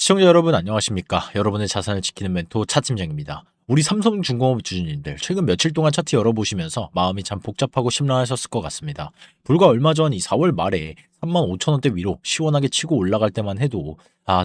시청자 여러분 안녕하십니까? 여러분의 자산을 지키는 멘토 차팀장입니다. 우리 삼성중공업 주주님들 최근 며칠 동안 차트 열어보시면서 마음이 참 복잡하고 심란하셨을 것 같습니다. 불과 얼마 전 이 4월 말에 35,000원대 위로 시원하게 치고 올라갈 때만 해도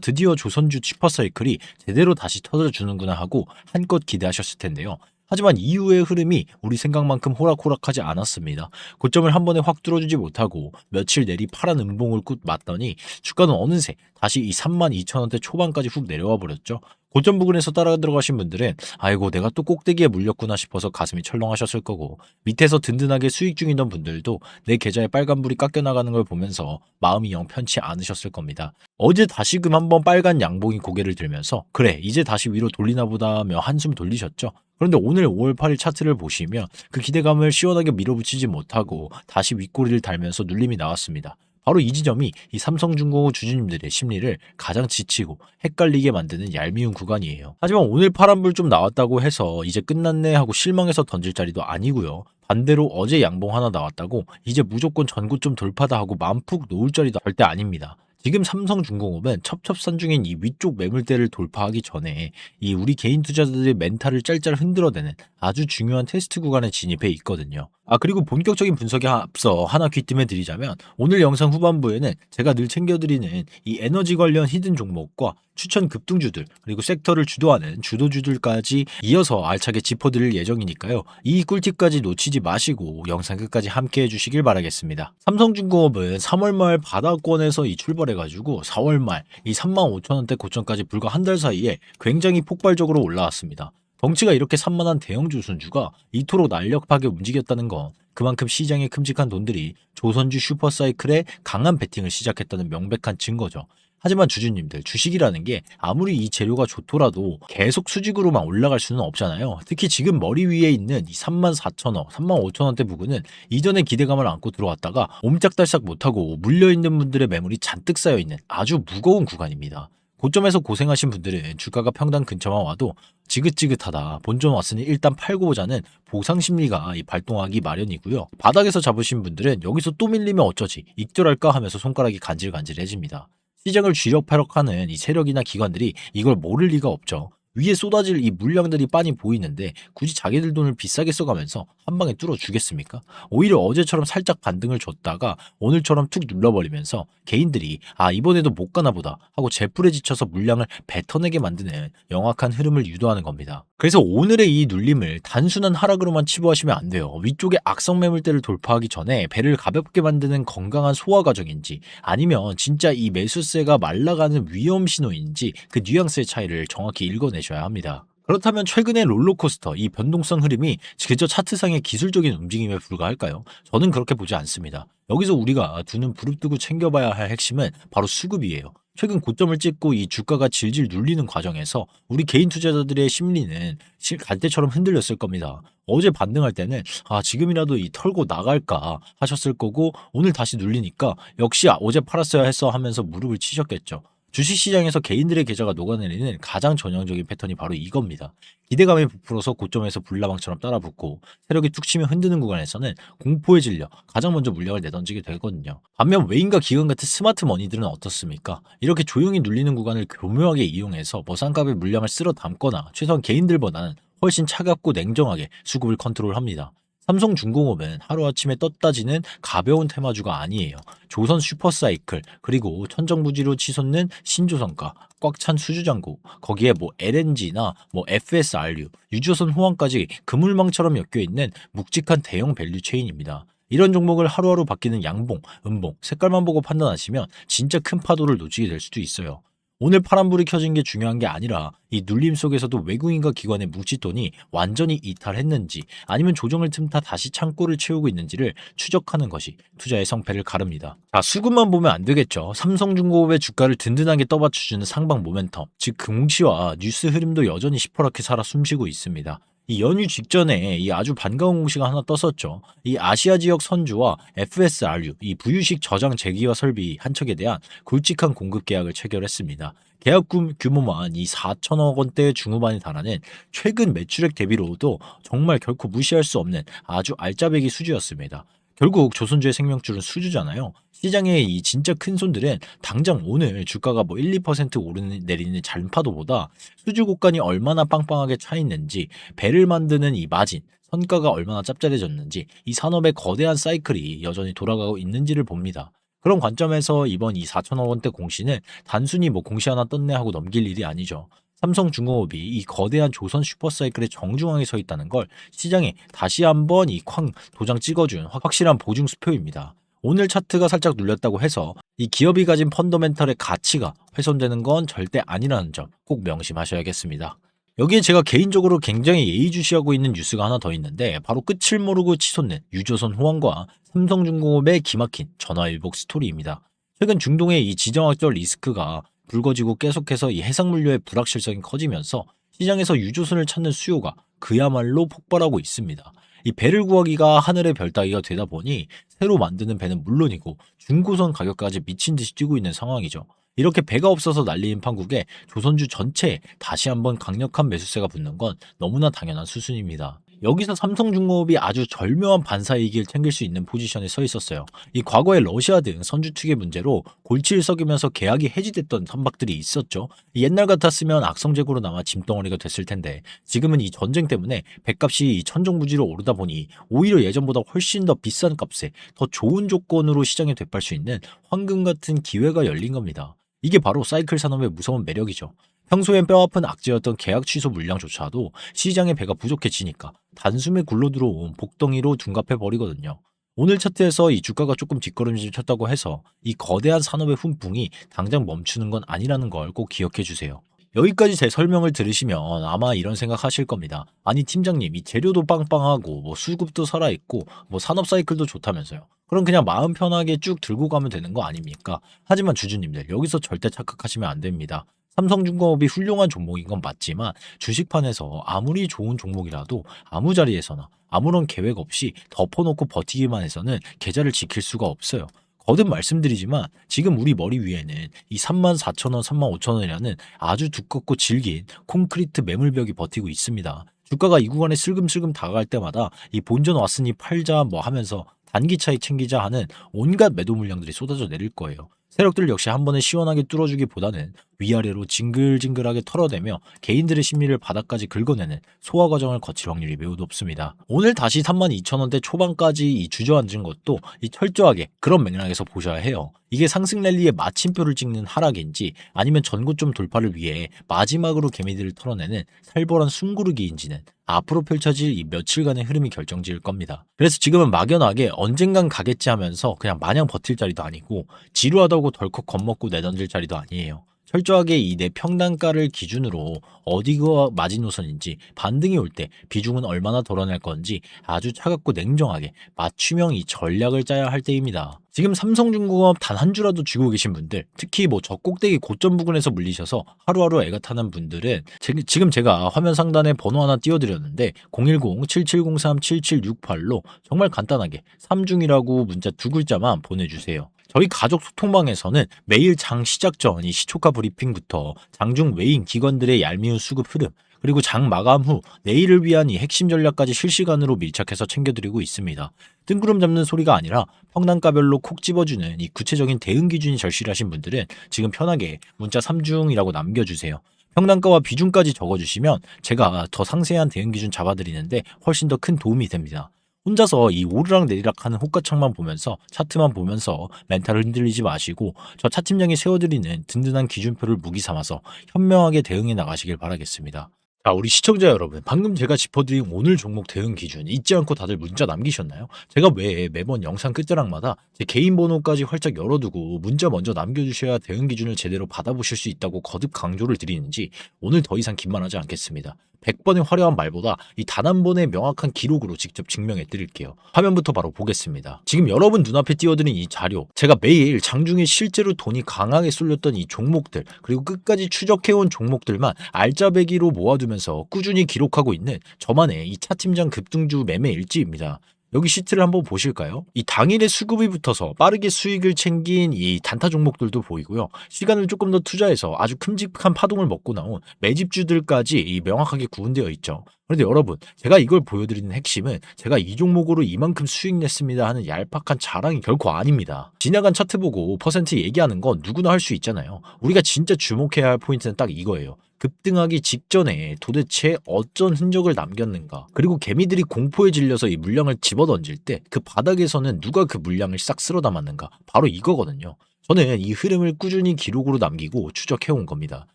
드디어 조선주 슈퍼사이클이 제대로 다시 터져주는구나 하고 한껏 기대하셨을 텐데요. 하지만 이후의 흐름이 우리 생각만큼 호락호락하지 않았습니다. 고점을 한 번에 확 뚫어주지 못하고 며칠 내리 파란 음봉을 꾹 맞더니 주가는 어느새 다시 이 32,000원대 초반까지 훅 내려와 버렸죠. 고점 부근에서 따라 들어가신 분들은 아이고 내가 또 꼭대기에 물렸구나 싶어서 가슴이 철렁하셨을 거고, 밑에서 든든하게 수익 중이던 분들도 내 계좌에 빨간불이 깎여나가는 걸 보면서 마음이 영 편치 않으셨을 겁니다. 어제 다시금 한번 빨간 양봉이 고개를 들면서 그래 이제 다시 위로 돌리나 보다 하며 한숨 돌리셨죠. 그런데 오늘 5월 8일 차트를 보시면 그 기대감을 시원하게 밀어붙이지 못하고 다시 윗꼬리를 달면서 눌림이 나왔습니다. 바로 이 지점이 이 삼성중공업 주주님들의 심리를 가장 지치고 헷갈리게 만드는 얄미운 구간이에요. 하지만 오늘 파란불 좀 나왔다고 해서 이제 끝났네 하고 실망해서 던질 자리도 아니고요. 반대로 어제 양봉 하나 나왔다고 이제 무조건 전고점 돌파다 하고 마음 푹 놓을 자리도 절대 아닙니다. 지금 삼성중공업은 첩첩산중인 이 위쪽 매물대를 돌파하기 전에 이 우리 개인 투자자들의 멘탈을 짤짤 흔들어대는 아주 중요한 테스트 구간에 진입해 있거든요. 그리고 본격적인 분석에 앞서 하나 귀띔해 드리자면, 오늘 영상 후반부에는 제가 늘 챙겨드리는 이 에너지 관련 히든 종목과 추천 급등주들, 그리고 섹터를 주도하는 주도주들까지 이어서 알차게 짚어드릴 예정이니까요. 이 꿀팁까지 놓치지 마시고 영상 끝까지 함께 해주시길 바라겠습니다. 삼성중공업은 3월 말 바닥권에서 출발해가지고 4월 말 이 35,000원대 고점까지 불과 한 달 사이에 굉장히 폭발적으로 올라왔습니다. 덩치가 이렇게 산만한 대형 주순주가 이토록 날렵하게 움직였다는 건 그만큼 시장에 큼직한 돈들이 조선주 슈퍼사이클에 강한 베팅을 시작했다는 명백한 증거죠. 하지만 주주님들, 주식이라는 게 아무리 이 재료가 좋더라도 계속 수직으로만 올라갈 수는 없잖아요. 특히 지금 머리 위에 있는 이 34,000원, 35,000원대 부근은 이전의 기대감을 안고 들어왔다가 옴짝달싹 못하고 물려있는 분들의 매물이 잔뜩 쌓여있는 아주 무거운 구간입니다. 고점에서 고생하신 분들은 주가가 평단 근처만 와도 지긋지긋하다, 본전 왔으니 일단 팔고 보자는 보상 심리가 발동하기 마련이고요. 바닥에서 잡으신 분들은 여기서 또 밀리면 어쩌지, 익절할까 하면서 손가락이 간질간질해집니다. 시장을 쥐력펴력하는 이 세력이나 기관들이 이걸 모를 리가 없죠. 위에 쏟아질 이 물량들이 빤히 보이는데 굳이 자기들 돈을 비싸게 써가면서 한 방에 뚫어주겠습니까? 오히려 어제처럼 살짝 반등을 줬다가 오늘처럼 툭 눌러버리면서 개인들이 이번에도 못 가나 보다 하고 제풀에 지쳐서 물량을 뱉어내게 만드는 영악한 흐름을 유도하는 겁니다. 그래서 오늘의 이 눌림을 단순한 하락으로만 치부하시면 안 돼요. 위쪽에 악성 매물대를 돌파하기 전에 배를 가볍게 만드는 건강한 소화 과정인지, 아니면 진짜 이 매수세가 말라가는 위험 신호인지 그 뉘앙스의 차이를 정확히 읽어내셔야 합니다. 그렇다면 최근의 롤러코스터, 이 변동성 흐름이 그저 차트상의 기술적인 움직임에 불과할까요? 저는 그렇게 보지 않습니다. 여기서 우리가 두 눈 부릅뜨고 챙겨봐야 할 핵심은 바로 수급이에요. 최근 고점을 찍고 이 주가가 질질 눌리는 과정에서 우리 개인 투자자들의 심리는 갈대처럼 흔들렸을 겁니다. 어제 반등할 때는 지금이라도 털고 나갈까 하셨을 거고, 오늘 다시 눌리니까 역시 어제 팔았어야 했어 하면서 무릎을 치셨겠죠. 주식시장에서 개인들의 계좌가 녹아내리는 가장 전형적인 패턴이 바로 이겁니다. 기대감에 부풀어서 고점에서 불나방처럼 따라붙고 세력이 툭 치면 흔드는 구간에서는 공포에 질려 가장 먼저 물량을 내던지게 되거든요. 반면 외인과 기관 같은 스마트 머니들은 어떻습니까? 이렇게 조용히 눌리는 구간을 교묘하게 이용해서 싼값에 물량을 쓸어 담거나 최소한 개인들보다는 훨씬 차갑고 냉정하게 수급을 컨트롤합니다. 삼성중공업은 하루아침에 떴다지는 가벼운 테마주가 아니에요. 조선 슈퍼사이클, 그리고 천정부지로 치솟는 신조선가, 꽉 찬 수주잔고, 거기에 LNG나 FSRU, 유조선 호황까지 그물망처럼 엮여있는 묵직한 대형 밸류 체인입니다. 이런 종목을 하루하루 바뀌는 양봉, 음봉, 색깔만 보고 판단하시면 진짜 큰 파도를 놓치게 될 수도 있어요. 오늘 파란불이 켜진 게 중요한 게 아니라 이 눌림 속에서도 외국인과 기관의 묵직돈이 완전히 이탈했는지, 아니면 조정을 틈타 다시 창고를 채우고 있는지를 추적하는 것이 투자의 성패를 가릅니다. 수급만 보면 안 되겠죠. 삼성중공업의 주가를 든든하게 떠받쳐주는 상방 모멘텀, 즉 공시와 뉴스 흐름도 여전히 시퍼렇게 살아 숨쉬고 있습니다. 이 연휴 직전에 이 아주 반가운 공시가 하나 떴었죠. 이 아시아 지역 선주와 FSRU, 이 부유식 저장 재기화 설비 한 척에 대한 굵직한 공급 계약을 체결했습니다. 계약 규모만 이 4천억 원대 중후반에 달하는 최근 매출액 대비로도 정말 결코 무시할 수 없는 아주 알짜배기 수주였습니다. 결국 조선주의 생명줄은 수주잖아요. 시장의 이 진짜 큰 손들은 당장 오늘 주가가 뭐 1, 2% 오르는 내리는 잔파도보다 수주 곡간이 얼마나 빵빵하게 차 있는지, 배를 만드는 이 마진, 선가가 얼마나 짭짤해졌는지, 이 산업의 거대한 사이클이 여전히 돌아가고 있는지를 봅니다. 그런 관점에서 이번 이 4천억 원대 공시는 단순히 뭐 공시 하나 떴네 하고 넘길 일이 아니죠. 삼성중공업이 이 거대한 조선 슈퍼사이클의 정중앙에 서 있다는 걸 시장에 다시 한번 이 쾅 도장 찍어준 확실한 보증 수표입니다. 오늘 차트가 살짝 눌렸다고 해서 이 기업이 가진 펀더멘털의 가치가 훼손되는 건 절대 아니라는 점 꼭 명심하셔야겠습니다. 여기에 제가 개인적으로 굉장히 예의주시하고 있는 뉴스가 하나 더 있는데, 바로 끝을 모르고 치솟는 유조선 호황과 삼성중공업의 기막힌 전화위복 스토리입니다. 최근 중동의 이 지정학적 리스크가 불거지고 계속해서 이 해상물류의 불확실성이 커지면서 시장에서 유조선을 찾는 수요가 그야말로 폭발하고 있습니다. 이 배를 구하기가 하늘의 별 따기가 되다 보니 새로 만드는 배는 물론이고 중고선 가격까지 미친 듯이 뛰고 있는 상황이죠. 이렇게 배가 없어서 난리인 판국에 조선주 전체에 다시 한번 강력한 매수세가 붙는 건 너무나 당연한 수순입니다. 여기서 삼성중공업이 아주 절묘한 반사이익을 챙길 수 있는 포지션에 서 있었어요. 이 과거에 러시아 등 선주 투기 문제로 골치를 썩이면서 계약이 해지됐던 선박들이 있었죠. 옛날 같았으면 악성재고로 남아 짐덩어리가 됐을 텐데, 지금은 이 전쟁 때문에 배값이 이 천정부지로 오르다 보니 오히려 예전보다 훨씬 더 비싼 값에 더 좋은 조건으로 시장에 되팔 수 있는 황금 같은 기회가 열린 겁니다. 이게 바로 사이클 산업의 무서운 매력이죠. 평소엔 뼈아픈 악재였던 계약 취소 물량조차도 시장의 배가 부족해지니까 단숨에 굴러들어온 복덩이로 둔갑해 버리거든요. 오늘 차트에서 이 주가가 조금 뒷걸음질 쳤다고 해서 이 거대한 산업의 훈풍이 당장 멈추는 건 아니라는 걸 꼭 기억해 주세요. 여기까지 제 설명을 들으시면 아마 이런 생각 하실 겁니다. 아니 팀장님, 이 재료도 빵빵하고 뭐 수급도 살아있고 뭐 산업 사이클도 좋다면서요. 그럼 그냥 마음 편하게 쭉 들고 가면 되는 거 아닙니까? 하지만 주주님들, 여기서 절대 착각하시면 안 됩니다. 삼성중공업이 훌륭한 종목인 건 맞지만 주식판에서 아무리 좋은 종목이라도 아무 자리에서나 아무런 계획 없이 덮어놓고 버티기만 해서는 계좌를 지킬 수가 없어요. 거듭 말씀드리지만 지금 우리 머리 위에는 이 34,000원, 35,000원이라는 아주 두껍고 질긴 콘크리트 매물벽이 버티고 있습니다. 주가가 이 구간에 슬금슬금 다가갈 때마다 이 본전 왔으니 팔자 뭐 하면서 단기 차익 챙기자 하는 온갖 매도 물량들이 쏟아져 내릴 거예요. 세력들 역시 한 번에 시원하게 뚫어주기보다는 위아래로 징글징글하게 털어대며 개인들의 심리를 바닥까지 긁어내는 소화 과정을 거칠 확률이 매우 높습니다. 오늘 다시 32,000원대 초반까지 이 주저앉은 것도 이 철저하게 그런 맥락에서 보셔야 해요. 이게 상승 랠리의 마침표를 찍는 하락인지 아니면 전고점 돌파를 위해 마지막으로 개미들을 털어내는 살벌한 숨고르기인지는 앞으로 펼쳐질 이 며칠간의 흐름이 결정지을 겁니다. 그래서 지금은 막연하게 언젠간 가겠지 하면서 그냥 마냥 버틸 자리도 아니고 지루하다고 덜컥 겁먹고 내던질 자리도 아니에요. 철저하게 이 내 평단가를 기준으로 어디가 마지노선인지, 반등이 올 때 비중은 얼마나 덜어낼 건지 아주 차갑고 냉정하게 맞춤형 이 전략을 짜야 할 때입니다. 지금 삼성중공업 단 한 주라도 쥐고 계신 분들, 특히 뭐 저꼭대기 고점 부근에서 물리셔서 하루하루 애가 타는 분들은 지금 제가 화면 상단에 번호 하나 띄워드렸는데 010-7703-7768로 정말 간단하게 삼중이라고 문자 두 글자만 보내주세요. 저희 가족 소통방에서는 매일 장 시작 전 이 시초가 브리핑부터 장중 외인 기관들의 얄미운 수급 흐름, 그리고 장 마감 후 내일을 위한 이 핵심 전략까지 실시간으로 밀착해서 챙겨드리고 있습니다. 뜬구름 잡는 소리가 아니라 평단가별로 콕 집어주는 이 구체적인 대응 기준이 절실하신 분들은 지금 편하게 문자 3중이라고 남겨주세요. 평단가와 비중까지 적어주시면 제가 더 상세한 대응 기준 잡아드리는데 훨씬 더 큰 도움이 됩니다. 혼자서 이 오르락 내리락 하는 호가창만 보면서 차트만 보면서 멘탈을 흔들리지 마시고 저 차팀장이 세워드리는 든든한 기준표를 무기 삼아서 현명하게 대응해 나가시길 바라겠습니다. 자, 우리 시청자 여러분, 방금 제가 짚어드린 오늘 종목 대응 기준 잊지 않고 다들 문자 남기셨나요? 제가 왜 매번 영상 끝자락마다 제 개인 번호까지 활짝 열어두고 문자 먼저 남겨주셔야 대응 기준을 제대로 받아보실 수 있다고 거듭 강조를 드리는지 오늘 더 이상 긴말하지 않겠습니다. 100번의 화려한 말보다 이 단 한 번의 명확한 기록으로 직접 증명해 드릴게요. 화면부터 바로 보겠습니다. 지금 여러분 눈앞에 띄워드린 이 자료, 제가 매일 장중에 실제로 돈이 강하게 쏠렸던 이 종목들, 그리고 끝까지 추적해온 종목들만 알짜배기로 모아두면서 꾸준히 기록하고 있는 저만의 이 차팀장 급등주 매매 일지입니다. 여기 시트를 한번 보실까요? 이 당일에 수급이 붙어서 빠르게 수익을 챙긴 이 단타 종목들도 보이고요. 시간을 조금 더 투자해서 아주 큼직한 파동을 먹고 나온 매집주들까지 이 명확하게 구분되어 있죠. 그런데 여러분, 제가 이걸 보여드리는 핵심은 제가 이 종목으로 이만큼 수익 냈습니다 하는 얄팍한 자랑이 결코 아닙니다. 지나간 차트 보고 퍼센트 얘기하는 건 누구나 할 수 있잖아요. 우리가 진짜 주목해야 할 포인트는 딱 이거예요. 급등하기 직전에 도대체 어떤 흔적을 남겼는가, 그리고 개미들이 공포에 질려서 이 물량을 집어던질 때 그 바닥에서는 누가 그 물량을 싹 쓸어 담았는가, 바로 이거거든요. 저는 이 흐름을 꾸준히 기록으로 남기고 추적해온 겁니다.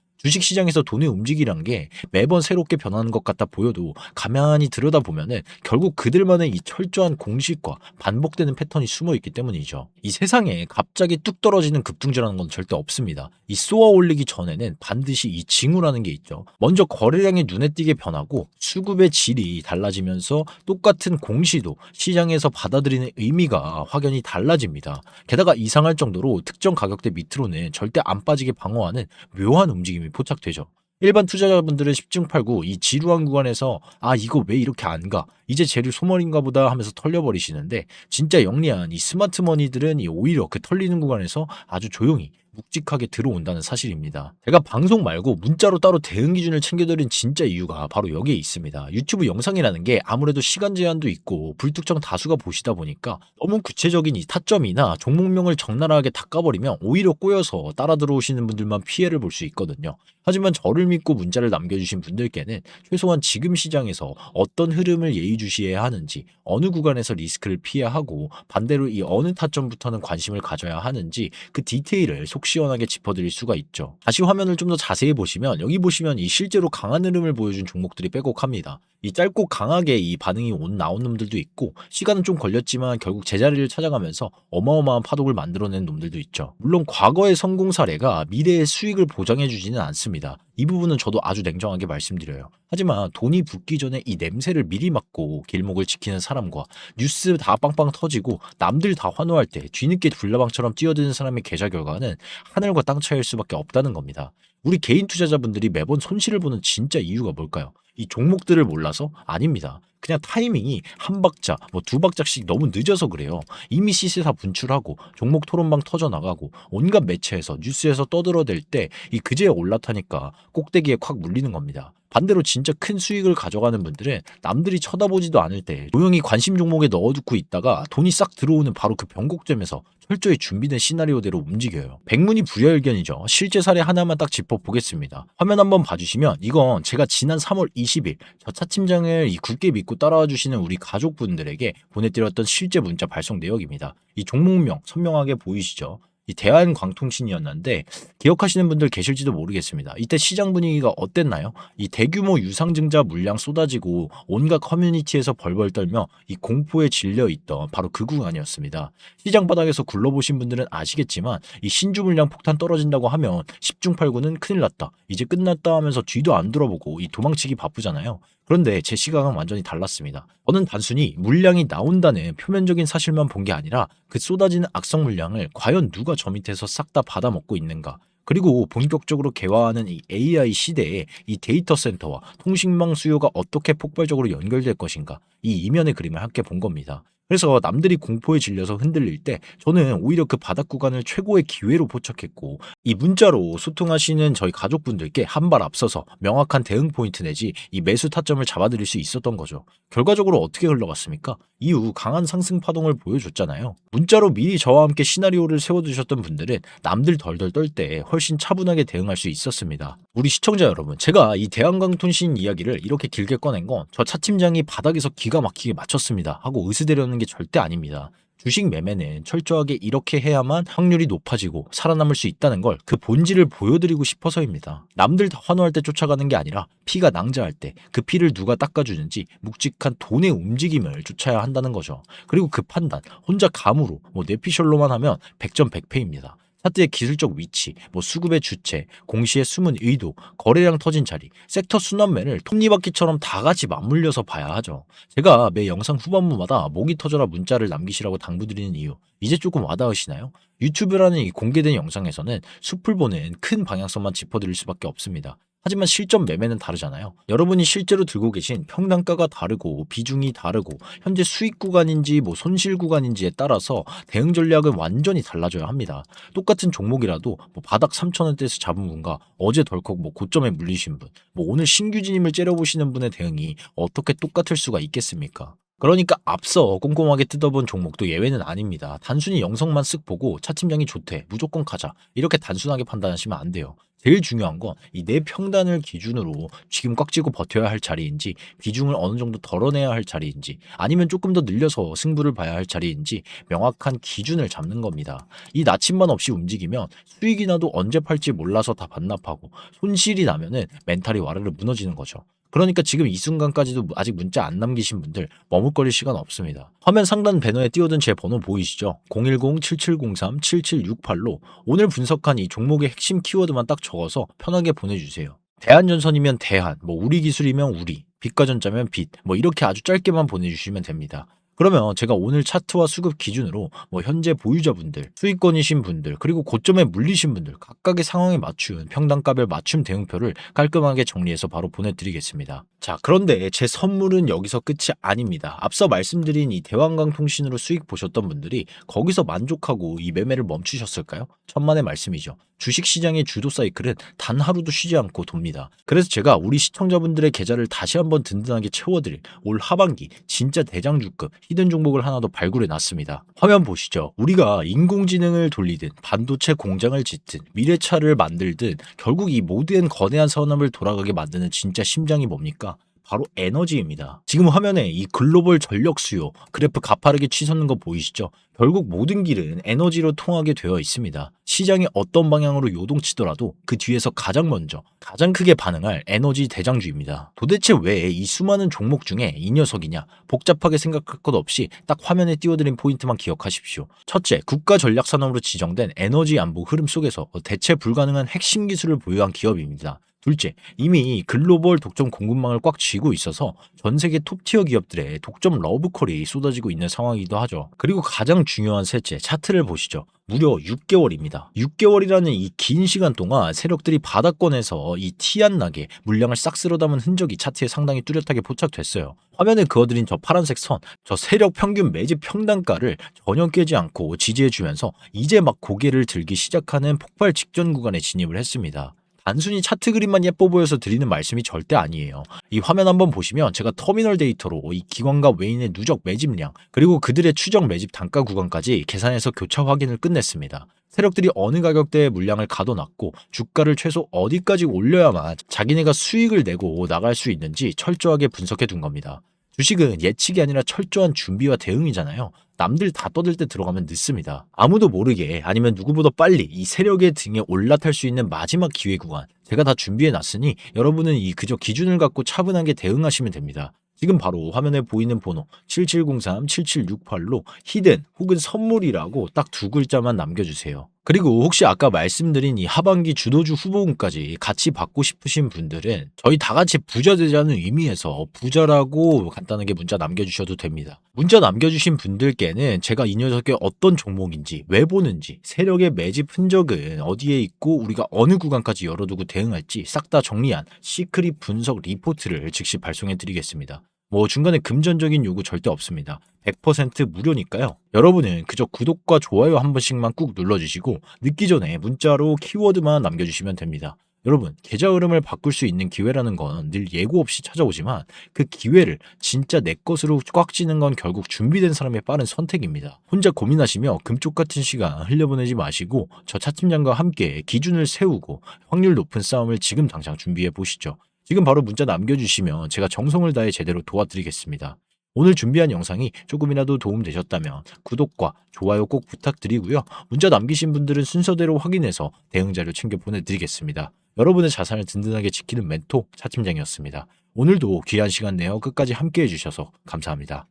주식시장에서 돈의 움직이란 게 매번 새롭게 변하는 것 같아 보여도 가만히 들여다보면은 결국 그들만의 이 철저한 공식과 반복되는 패턴이 숨어 있기 때문이죠. 이 세상에 갑자기 뚝 떨어지는 급등주라는 건 절대 없습니다. 이 쏘아 올리기 전에는 반드시 이 징후라는 게 있죠. 먼저 거래량이 눈에 띄게 변하고 수급의 질이 달라지면서 똑같은 공시도 시장에서 받아들이는 의미가 확연히 달라집니다. 게다가 이상할 정도로 특정 가격대 밑으로는 절대 안 빠지게 방어하는 묘한 움직임이 포착되죠. 일반 투자자분들은 10중 8구 이 지루한 구간에서 이거 왜 이렇게 안 가? 이제 재료 소멸인가 보다 하면서 털려버리시는데, 진짜 영리한 이 스마트 머니들은 이 오히려 그 털리는 구간에서 아주 조용히 묵직하게 들어온다는 사실입니다. 제가 방송 말고 문자로 따로 대응 기준을 챙겨드린 진짜 이유가 바로 여기에 있습니다. 유튜브 영상이라는 게 아무래도 시간 제한도 있고 불특정 다수가 보시다 보니까 너무 구체적인 이 타점이나 종목명을 적나라하게 다 까버리면 오히려 꼬여서 따라 들어오시는 분들만 피해를 볼 수 있거든요. 하지만 저를 믿고 문자를 남겨주신 분들께는 최소한 지금 시장에서 어떤 흐름을 예의주시해야 하는지, 어느 구간에서 리스크를 피해야 하고 반대로 이 어느 타점부터는 관심을 가져야 하는지 그 디테일을 속 시원하게 짚어드릴 수가 있죠. 다시 화면을 좀 더 자세히 보시면 여기 보시면 이 실제로 강한 흐름을 보여준 종목들이 빼곡합니다. 이 짧고 강하게 이 반응이 나온 놈들도 있고, 시간은 좀 걸렸지만 결국 제자리를 찾아가면서 어마어마한 파동을 만들어낸 놈들도 있죠. 물론 과거의 성공 사례가 미래의 수익을 보장해주지는 않습니다. 이 부분은 저도 아주 냉정하게 말씀드려요. 하지만 돈이 붙기 전에 이 냄새를 미리 맡고 길목을 지키는 사람과 뉴스 다 빵빵 터지고 남들 다 환호할 때 뒤늦게 불나방처럼 뛰어드는 사람의 계좌 결과는 하늘과 땅 차이일 수밖에 없다는 겁니다. 우리 개인 투자자분들이 매번 손실을 보는 진짜 이유가 뭘까요? 이 종목들을 몰라서? 아닙니다. 그냥 타이밍이 한 박자, 두 박자씩 너무 늦어서 그래요. 이미 시세 다 분출하고 종목 토론방 터져나가고 온갖 매체에서 뉴스에서 떠들어댈 때 이 그제야 올라타니까 꼭대기에 콱 물리는 겁니다. 반대로 진짜 큰 수익을 가져가는 분들은 남들이 쳐다보지도 않을 때 조용히 관심 종목에 넣어두고 있다가 돈이 싹 들어오는 바로 그 변곡점에서 철저히 준비된 시나리오대로 움직여요. 백문이 불여일견이죠. 실제 사례 하나만 딱 짚어보겠습니다. 화면 한번 봐주시면 이건 제가 지난 3월 20일 저 차팀장을 이 굳게 믿고 따라와 주시는 우리 가족분들에게 보내드렸던 실제 문자 발송 내역입니다. 이 종목명 선명하게 보이시죠? 이 대한광통신이었는데 기억하시는 분들 계실지도 모르겠습니다. 이때 시장 분위기가 어땠나요? 이 대규모 유상증자 물량 쏟아지고 온갖 커뮤니티에서 벌벌 떨며 이 공포에 질려 있던 바로 그 구간이었습니다. 시장 바닥에서 굴러보신 분들은 아시겠지만 이 신주 물량 폭탄 떨어진다고 하면 10중 8구는 큰일 났다, 이제 끝났다 하면서 뒤도 안 돌아보고 이 도망치기 바쁘잖아요. 그런데 제 시각은 완전히 달랐습니다. 저는 단순히 물량이 나온다는 표면적인 사실만 본 게 아니라 그 쏟아지는 악성 물량을 과연 누가 저 밑에서 싹 다 받아먹고 있는가, 그리고 본격적으로 개화하는 이 AI 시대에 이 데이터 센터와 통신망 수요가 어떻게 폭발적으로 연결될 것인가, 이 이면의 그림을 함께 본 겁니다. 그래서 남들이 공포에 질려서 흔들릴 때 저는 오히려 그 바닥 구간을 최고의 기회로 포착했고, 이 문자로 소통하시는 저희 가족분들께 한 발 앞서서 명확한 대응 포인트 내지 이 매수 타점을 잡아드릴 수 있었던 거죠. 결과적으로 어떻게 흘러갔습니까? 이후 강한 상승 파동을 보여줬잖아요. 문자로 미리 저와 함께 시나리오를 세워두셨던 분들은 남들 덜덜 떨 때 훨씬 차분하게 대응할 수 있었습니다. 우리 시청자 여러분, 제가 이 대한광통신 이야기를 이렇게 길게 꺼낸 건 저 차팀장이 바닥에서 기가 막히게 맞췄습니다 하고 의스대려는 게 절대 아닙니다. 주식 매매는 철저하게 이렇게 해야만 확률이 높아지고 살아남을 수 있다는 걸 그 본질을 보여드리고 싶어서입니다. 남들 다 환호할 때 쫓아가는 게 아니라 피가 낭자할 때 그 피를 누가 닦아주는지 묵직한 돈의 움직임을 쫓아야 한다는 거죠. 그리고 그 판단 혼자 감으로 뇌피셜로만 하면 100점 100패입니다. 차트의 기술적 위치, 수급의 주체, 공시의 숨은 의도, 거래량 터진 자리, 섹터 순환매를 톱니바퀴처럼 다 같이 맞물려서 봐야 하죠. 제가 매 영상 후반부마다 목이 터져라 문자를 남기시라고 당부드리는 이유, 이제 조금 와닿으시나요? 유튜브라는 이 공개된 영상에서는 숲을 보는 큰 방향성만 짚어드릴 수밖에 없습니다. 하지만 실전 매매는 다르잖아요. 여러분이 실제로 들고 계신 평단가가 다르고 비중이 다르고 현재 수익 구간인지 뭐 손실 구간인지에 따라서 대응 전략은 완전히 달라져야 합니다. 똑같은 종목이라도 뭐 바닥 3,000원대에서 잡은 분과 어제 덜컥 뭐 고점에 물리신 분, 뭐 오늘 신규 진입을 째려보시는 분의 대응이 어떻게 똑같을 수가 있겠습니까? 그러니까 앞서 꼼꼼하게 뜯어본 종목도 예외는 아닙니다. 단순히 영상만 쓱 보고 차팀장이 좋대, 무조건 가자, 이렇게 단순하게 판단하시면 안 돼요. 제일 중요한 건 이 내 평단을 기준으로 지금 꽉 쥐고 버텨야 할 자리인지, 비중을 어느 정도 덜어내야 할 자리인지, 아니면 조금 더 늘려서 승부를 봐야 할 자리인지 명확한 기준을 잡는 겁니다. 이 나침반 없이 움직이면 수익이 나도 언제 팔지 몰라서 다 반납하고, 손실이 나면은 멘탈이 와르르 무너지는 거죠. 그러니까 지금 이 순간까지도 아직 문자 안 남기신 분들 머뭇거릴 시간 없습니다. 화면 상단 배너에 띄워둔 제 번호 보이시죠? 010-7703-7768로 오늘 분석한 이 종목의 핵심 키워드만 딱 적어서 편하게 보내주세요. 대한전선이면 대한, 뭐 우리기술이면 우리, 빛과전자면 빛, 뭐 이렇게 아주 짧게만 보내주시면 됩니다. 그러면 제가 오늘 차트와 수급 기준으로 뭐 현재 보유자분들, 수익권이신 분들, 그리고 고점에 물리신 분들 각각의 상황에 맞춘 평단가별 맞춤 대응표를 깔끔하게 정리해서 바로 보내드리겠습니다. 자, 그런데 제 선물은 여기서 끝이 아닙니다. 앞서 말씀드린 이 대왕강통신으로 수익 보셨던 분들이 거기서 만족하고 이 매매를 멈추셨을까요? 천만의 말씀이죠. 주식시장의 주도 사이클은 단 하루도 쉬지 않고 돕니다. 그래서 제가 우리 시청자분들의 계좌를 다시 한번 든든하게 채워드릴 올 하반기 진짜 대장주급 히든 종목을 하나 더 발굴해 놨습니다. 화면 보시죠. 우리가 인공지능을 돌리든 반도체 공장을 짓든 미래차를 만들든 결국 이 모든 거대한 산업을 돌아가게 만드는 진짜 심장이 뭡니까? 바로 에너지입니다. 지금 화면에 이 글로벌 전력 수요 그래프 가파르게 치솟는 거 보이시죠? 결국 모든 길은 에너지로 통하게 되어 있습니다. 시장이 어떤 방향으로 요동치더라도 그 뒤에서 가장 먼저 가장 크게 반응할 에너지 대장주입니다. 도대체 왜 이 수많은 종목 중에 이 녀석이냐? 복잡하게 생각할 것 없이 딱 화면에 띄워드린 포인트만 기억하십시오. 첫째, 국가 전략 산업으로 지정된 에너지 안보 흐름 속에서 대체 불가능한 핵심 기술을 보유한 기업입니다. 둘째, 이미 글로벌 독점 공급망을 꽉 쥐고 있어서 전 세계 톱티어 기업들의 독점 러브콜이 쏟아지고 있는 상황이기도 하죠. 그리고 가장 중요한 셋째, 차트를 보시죠. 무려 6개월입니다. 6개월이라는 이 긴 시간 동안 세력들이 바닥권에서 이 티 안 나게 물량을 싹 쓸어 담은 흔적이 차트에 상당히 뚜렷하게 포착됐어요. 화면에 그어드린 저 파란색 선, 저 세력 평균 매집 평단가를 전혀 깨지 않고 지지해주면서 이제 막 고개를 들기 시작하는 폭발 직전 구간에 진입을 했습니다. 단순히 차트 그림만 예뻐 보여서 드리는 말씀이 절대 아니에요. 이 화면 한번 보시면 제가 터미널 데이터로 이 기관과 외인의 누적 매집량 그리고 그들의 추정 매집 단가 구간까지 계산해서 교차 확인을 끝냈습니다. 세력들이 어느 가격대의 물량을 가둬놨고 주가를 최소 어디까지 올려야만 자기네가 수익을 내고 나갈 수 있는지 철저하게 분석해 둔 겁니다. 주식은 예측이 아니라 철저한 준비와 대응이잖아요. 남들 다 떠들 때 들어가면 늦습니다. 아무도 모르게 아니면 누구보다 빨리 이 세력의 등에 올라탈 수 있는 마지막 기회 구간 제가 다 준비해 놨으니 여러분은 이 그저 기준을 갖고 차분하게 대응하시면 됩니다. 지금 바로 화면에 보이는 번호 7703-7768로 히든 혹은 선물이라고 딱 두 글자만 남겨주세요. 그리고 혹시 아까 말씀드린 이 하반기 주도주 후보군까지 같이 받고 싶으신 분들은 저희 다 같이 부자 되자는 의미에서 부자라고 간단하게 문자 남겨주셔도 됩니다. 문자 남겨주신 분들께는 제가 이 녀석의 어떤 종목인지 왜 보는지 세력의 매집 흔적은 어디에 있고 우리가 어느 구간까지 열어두고 대응할지 싹 다 정리한 시크릿 분석 리포트를 즉시 발송해 드리겠습니다. 뭐 중간에 금전적인 요구 절대 없습니다. 100% 무료니까요. 여러분은 그저 구독과 좋아요 한 번씩만 꾹 눌러주시고 늦기 전에 문자로 키워드만 남겨주시면 됩니다. 여러분, 계좌 흐름을 바꿀 수 있는 기회라는 건 늘 예고 없이 찾아오지만 그 기회를 진짜 내 것으로 꽉 쥐는 건 결국 준비된 사람의 빠른 선택입니다. 혼자 고민하시며 금쪽 같은 시간 흘려보내지 마시고 저 차팀장과 함께 기준을 세우고 확률 높은 싸움을 지금 당장 준비해 보시죠. 지금 바로 문자 남겨주시면 제가 정성을 다해 제대로 도와드리겠습니다. 오늘 준비한 영상이 조금이라도 도움되셨다면 구독과 좋아요 꼭 부탁드리고요. 문자 남기신 분들은 순서대로 확인해서 대응 자료 챙겨 보내드리겠습니다. 여러분의 자산을 든든하게 지키는 멘토 차팀장이었습니다. 오늘도 귀한 시간 내어 끝까지 함께 해주셔서 감사합니다.